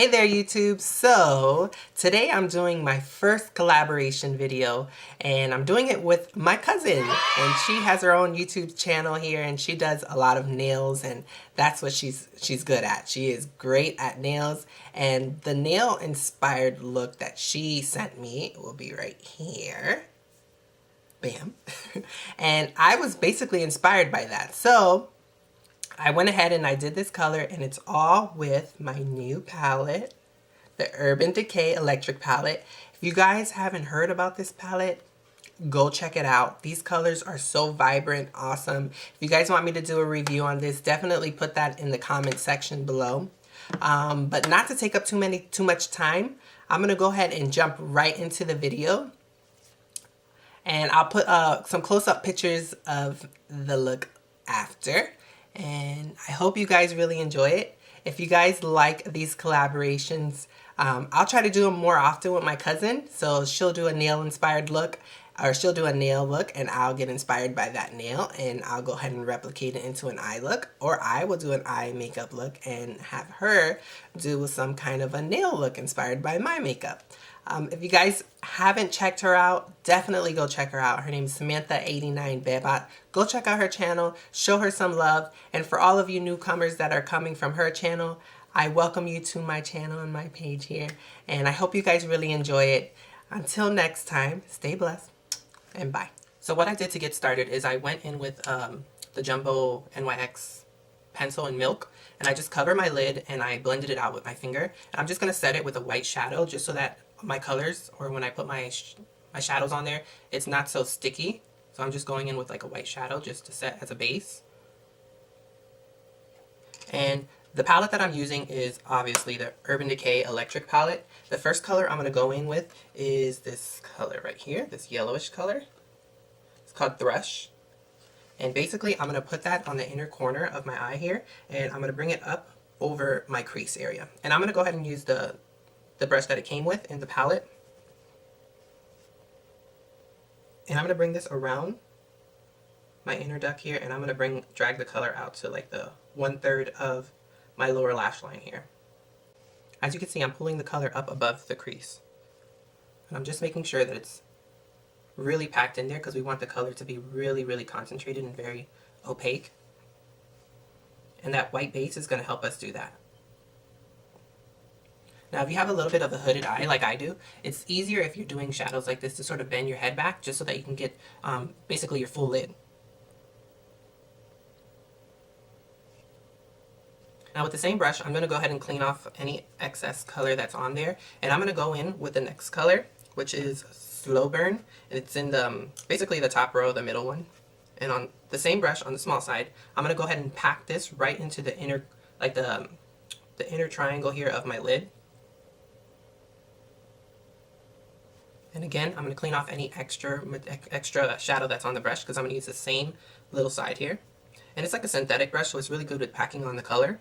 Hey there YouTube. So today I'm doing my first collaboration video and I'm doing it with my cousin, and she has her own YouTube channel here and she does a lot of nails, and that's what she's good at. She is great at nails, and the nail inspired look that she sent me will be right here. Bam. And I was basically inspired by that. So I went ahead and I did this color, and it's all with my new palette, the Urban Decay Electric palette. If you guys haven't heard about this palette, go check it out. These colors are so vibrant, awesome. If you guys want me to do a review on this, definitely put that in the comment section below. But not to take up too much time, I'm going to go ahead and jump right into the video. And I'll put some close-up pictures of the look after. And I hope you guys really enjoy it. If you guys like these collaborations, I'll try to do them more often with my cousin. So she'll do a nail inspired look, or she'll do a nail look and I'll get inspired by that nail and I'll go ahead and replicate it into an eye look, or I will do an eye makeup look and have her do some kind of a nail look inspired by my makeup. If you guys haven't checked her out, definitely go check her out. Her name is Samantha89beba. Go check out her channel, show her some love. And for all of you newcomers that are coming from her channel, I welcome you to my channel and my page here. And I hope you guys really enjoy it. Until next time, stay blessed and bye. So what I did to get started is I went in with the Jumbo NYX pencil and milk, and I just cover my lid and I blended it out with my finger. And I'm just going to set it with a white shadow just so that my colors, or when I put my shadows on there, it's not so sticky. So I'm just going in with like a white shadow just to set as a base. And the palette that I'm using is obviously the Urban Decay Electric palette. The first color I'm going to go in with is this color right here, this yellowish color. It's called Thrash. And basically I'm going to put that on the inner corner of my eye here, and I'm going to bring it up over my crease area. And I'm going to go ahead and use the brush that it came with in the palette. And I'm going to bring this around my inner duct here, and I'm going to drag the color out to like the 1/3 of my lower lash line here. As you can see, I'm pulling the color up above the crease. And I'm just making sure that it's really packed in there because we want the color to be really, really concentrated and very opaque. And that white base is going to help us do that. Now, if you have a little bit of a hooded eye like I do, it's easier if you're doing shadows like this to sort of bend your head back just so that you can get basically your full lid. Now with the same brush, I'm going to go ahead and clean off any excess color that's on there. And I'm going to go in with the next color, which is Slowburn. And it's in the basically the top row, the middle one. And on the same brush on the small side, I'm going to go ahead and pack this right into the inner, like the inner triangle here of my lid. And again, I'm going to clean off any extra shadow that's on the brush because I'm going to use the same little side here. And it's like a synthetic brush, so it's really good with packing on the color.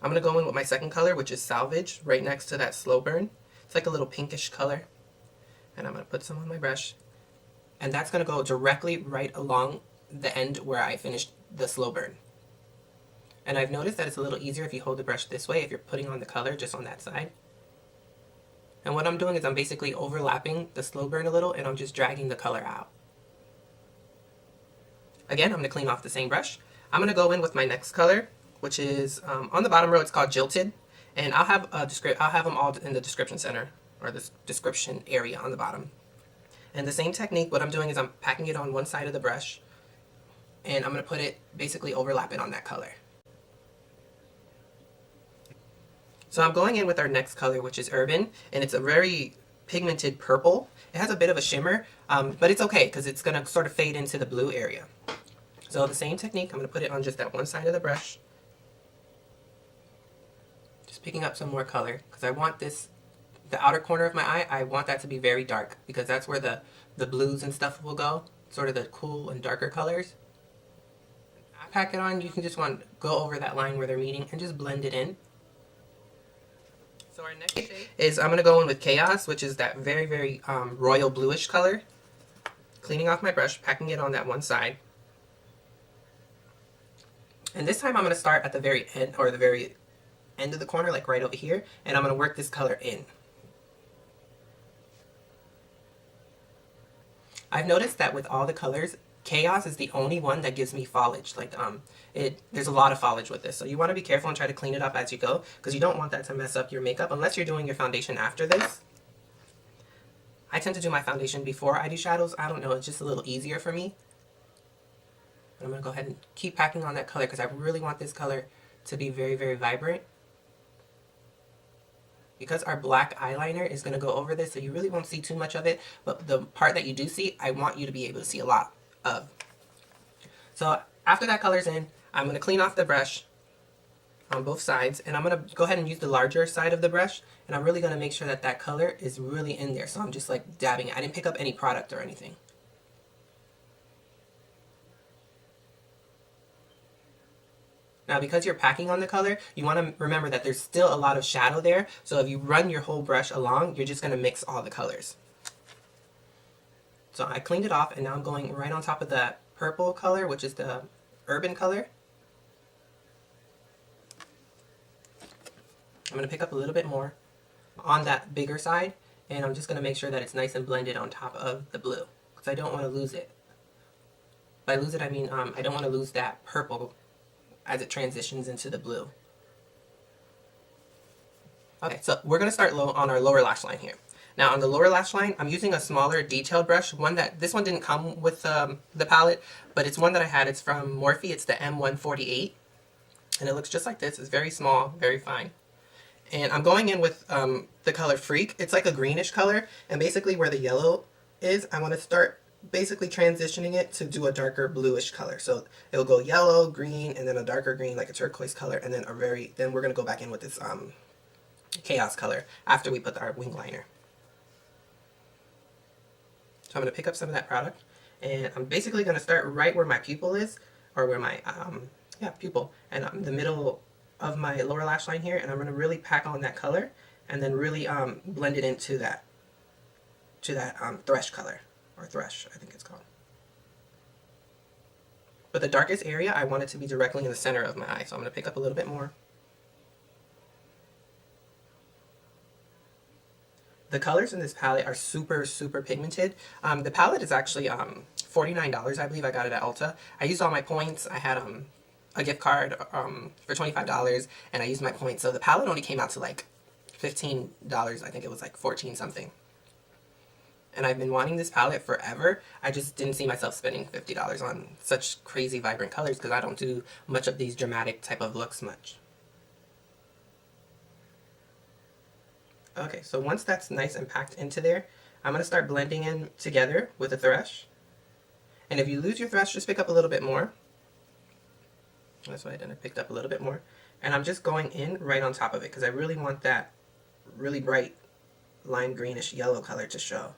I'm going to go in with my second color, which is Salvage, right next to that Slowburn. It's like a little pinkish color. And I'm going to put some on my brush. And that's going to go directly right along the end where I finished the Slowburn. And I've noticed that it's a little easier if you hold the brush this way, if you're putting on the color just on that side. And what I'm doing is I'm basically overlapping the Slowburn a little, and I'm just dragging the color out. Again, I'm going to clean off the same brush. I'm going to go in with my next color, which is on the bottom row. It's called Jilted, and I'll have them all in the description center, or the description area on the bottom. And the same technique, what I'm doing is I'm packing it on one side of the brush, and I'm going to put it, basically overlap it on that color. So I'm going in with our next color, which is Urban, and it's a very pigmented purple. It has a bit of a shimmer, but it's okay because it's going to sort of fade into the blue area. So the same technique, I'm going to put it on just that one side of the brush. Just picking up some more color because I want this, the outer corner of my eye, I want that to be very dark because that's where the blues and stuff will go, sort of the cool and darker colors. I pack it on, you can just go over that line where they're meeting and just blend it in. So our next shade is, I'm going to go in with Chaos, which is that very, very royal bluish color. Cleaning off my brush, packing it on that one side. And this time I'm going to start at the very end, or the very end of the corner, like right over here, and I'm going to work this color in. I've noticed that with all the colors, Chaos is the only one that gives me foliage. Like, there's a lot of foliage with this. So you want to be careful and try to clean it up as you go, because you don't want that to mess up your makeup unless you're doing your foundation after this. I tend to do my foundation before I do shadows. I don't know, it's just a little easier for me. I'm going to go ahead and keep packing on that color because I really want this color to be very, very vibrant. Because our black eyeliner is going to go over this, so you really won't see too much of it. But the part that you do see, I want you to be able to see a lot of. So after that color's in, I'm going to clean off the brush on both sides. And I'm going to go ahead and use the larger side of the brush. And I'm really going to make sure that that color is really in there. So I'm just like dabbing it. I didn't pick up any product or anything. Now, because you're packing on the color, you want to remember that there's still a lot of shadow there. So if you run your whole brush along, you're just going to mix all the colors. So I cleaned it off, and now I'm going right on top of that purple color, which is the urban color. I'm going to pick up a little bit more on that bigger side, and I'm just going to make sure that it's nice and blended on top of the blue, because I don't want to lose it. By lose it, I mean I don't want to lose that purple as it transitions into the blue. Okay, so we're going to start low on our lower lash line here. Now on the lower lash line, I'm using a smaller detailed brush. This one didn't come with the palette, but it's one that I had. It's from Morphe. It's the M148, and it looks just like this. It's very small, very fine. And I'm going in with the color Freak. It's like a greenish color, and basically where the yellow is, I want to start basically transitioning it to do a darker bluish color. So it'll go yellow, green, and then a darker green, like a turquoise color, and then then we're gonna go back in with this Chaos color after we put our wing liner. So I'm gonna pick up some of that product, and I'm basically gonna start right where my pupil is, or where my pupil, and the middle of my lower lash line here, and I'm gonna really pack on that color, and then really blend it into that Thrash color. Or Thrash, I think it's called. But the darkest area, I want it to be directly in the center of my eye. So I'm going to pick up a little bit more. The colors in this palette are super, super pigmented. The palette is actually $49, I believe. I got it at Ulta. I used all my points. I had a gift card for $25, and I used my points. So the palette only came out to like $15. I think it was like 14 something. And I've been wanting this palette forever. I just didn't see myself spending $50 on such crazy vibrant colors because I don't do much of these dramatic type of looks much. Okay, so once that's nice and packed into there, I'm going to start blending in together with a Thrash. And if you lose your Thrash, just pick up a little bit more. That's what I did. I picked up a little bit more. And I'm just going in right on top of it because I really want that really bright lime greenish yellow color to show.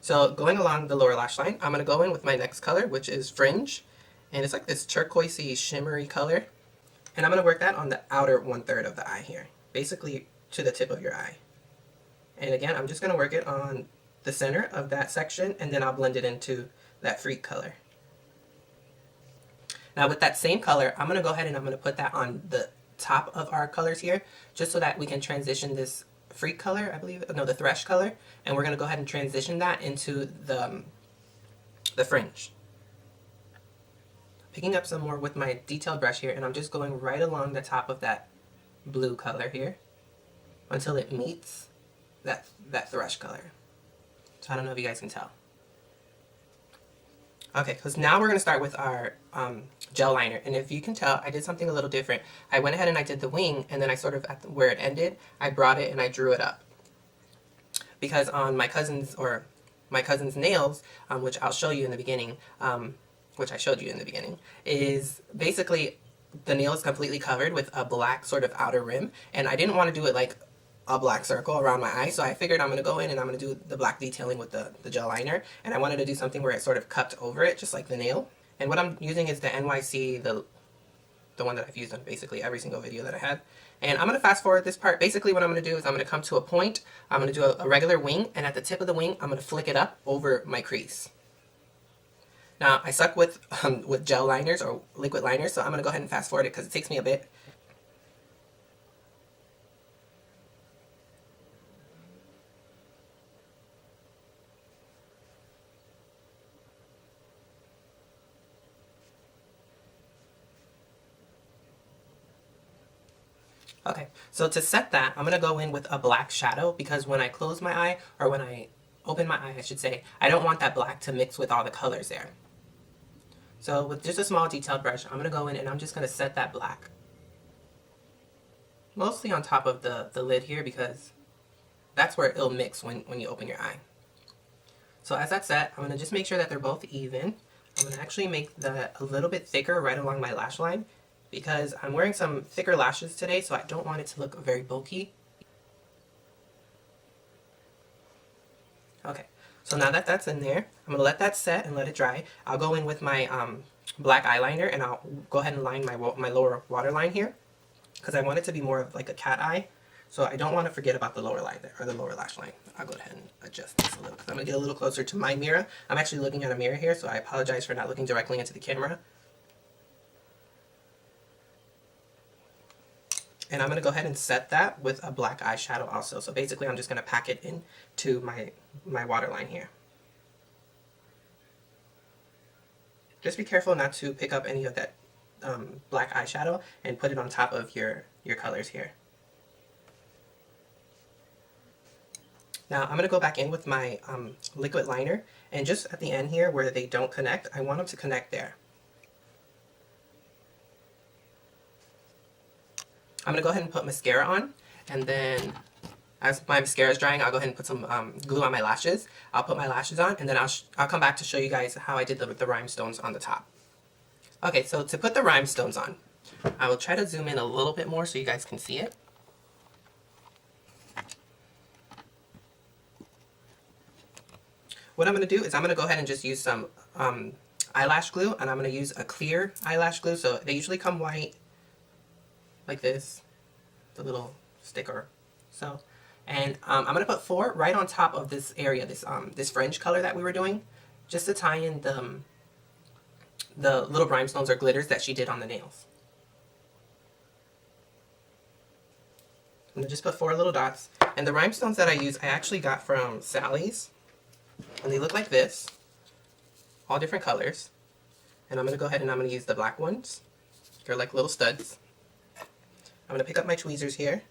So going along the lower lash line, I'm going to go in with my next color, which is Fringe. And it's like this turquoisey, shimmery color. And I'm going to work that on the outer 1/3 of the eye here, basically to the tip of your eye. And again, I'm just going to work it on the center of that section, and then I'll blend it into that Freak color. Now with that same color, I'm going to go ahead and I'm going to put that on the top of our colors here, just so that we can transition this Freak color, I believe, no, the Thrash color, and we're going to go ahead and transition that into the Fringe. Picking up some more with my detailed brush here, and I'm just going right along the top of that blue color here until it meets that Thrash color. So I don't know if you guys can tell. Okay, because now we're going to start with our gel liner. And if you can tell, I did something a little different. I went ahead and I did the wing, and then I sort of, where it ended, I brought it and I drew it up. Because on my cousin's nails, which I'll show you in the beginning, which I showed you in the beginning, is basically the nail is completely covered with a black sort of outer rim. And I didn't want to do it like a black circle around my eye, so I figured I'm going to go in and I'm going to do the black detailing with the gel liner, and I wanted to do something where it sort of cupped over it, just like the nail. And what I'm using is the NYC, the one that I've used on basically every single video that I had. And I'm going to fast forward this part. Basically what I'm going to do is I'm going to come to a point, I'm going to do a regular wing, and at the tip of the wing, I'm going to flick it up over my crease. Now, I suck with gel liners or liquid liners, so I'm going to go ahead and fast forward it because it takes me a bit. Okay, so to set that, I'm going to go in with a black shadow because when I close my eye, or when I open my eye, I should say, I don't want that black to mix with all the colors there. So with just a small detailed brush, I'm going to go in and I'm just going to set that black. Mostly on top of the lid here because that's where it'll mix when you open your eye. So as that's set, I'm going to just make sure that they're both even. I'm going to actually make that a little bit thicker right along my lash line because I'm wearing some thicker lashes today, so I don't want it to look very bulky. Okay, so now that that's in there, I'm going to let that set and let it dry. I'll go in with my black eyeliner and I'll go ahead and line my lower waterline here because I want it to be more of like a cat eye. So I don't want to forget about the lower line there, or the lower lash line. I'll go ahead and adjust this a little because I'm going to get a little closer to my mirror. I'm actually looking at a mirror here, so I apologize for not looking directly into the camera. And I'm going to go ahead and set that with a black eyeshadow also. So basically I'm just going to pack it into my waterline here. Just be careful not to pick up any of that black eyeshadow and put it on top of your colors here. Now I'm going to go back in with my liquid liner, and just at the end here where they don't connect, I want them to connect there. I'm going to go ahead and put mascara on, and then as my mascara is drying, I'll go ahead and put some glue on my lashes. I'll put my lashes on, and then I'll come back to show you guys how I did the rhinestones on the top. Okay, so to put the rhinestones on, I will try to zoom in a little bit more so you guys can see it. What I'm going to do is I'm going to go ahead and just use some eyelash glue, and I'm going to use a clear eyelash glue. So they usually come white, like this, the little sticker. So, and I'm going to put 4 right on top of this area, this fringe color that we were doing, just to tie in the little rhinestones or glitters that she did on the nails. I'm going to just put 4 little dots. And the rhinestones that I use, I actually got from Sally's. And they look like this, all different colors. And I'm going to go ahead and I'm going to use the black ones. They're like little studs. I'm going to pick up my tweezers here.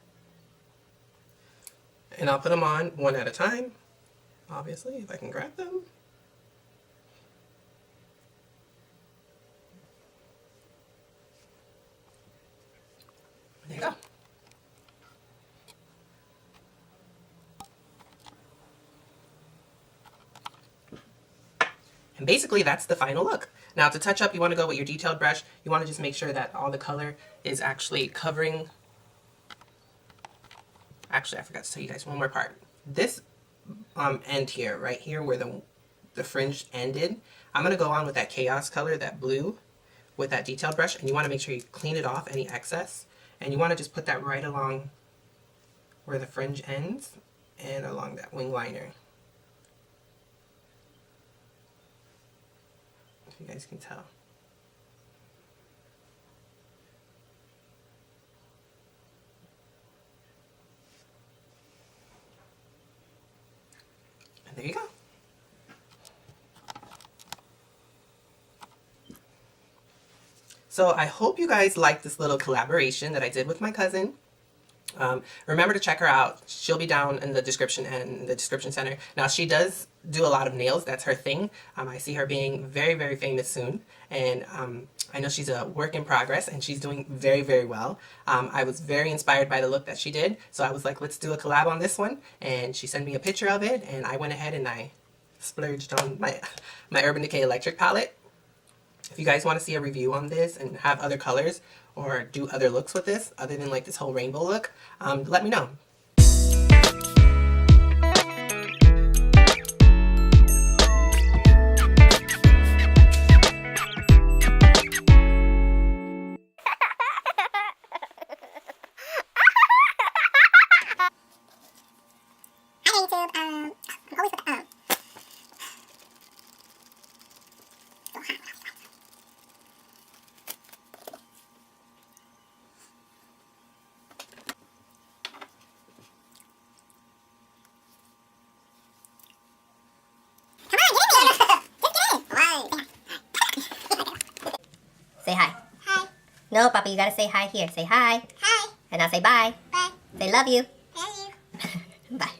And I'll put them on one at a time, obviously, if I can grab them. There you go. And basically that's the final look. Now to touch up, you want to go with your detailed brush. You want to just make sure that all the color is actually covering. Actually, I forgot to tell you guys one more part. This end here, right here where the fringe ended, I'm going to go on with that chaos color, that blue, with that detailed brush. And you want to make sure you clean it off, any excess. And you want to just put that right along where the fringe ends and along that wing liner. You guys can tell. And there you go. So I hope you guys like this little collaboration that I did with my cousin. Remember to check her out. She'll be down in the description and the description center. Now she does do a lot of nails. That's her thing. I see her being very, very famous soon. And I know she's a work in progress and she's doing very, very well. I was very inspired by the look that she did. So I was like, let's do a collab on this one. And she sent me a picture of it. And I went ahead and I splurged on my Urban Decay Electric palette. If you guys want to see a review on this and have other colors or do other looks with this, other than like this whole rainbow look, let me know. No, Papa, you gotta say hi here. Say hi. Hi. And now say bye. Bye. Say love you. Love you. Bye.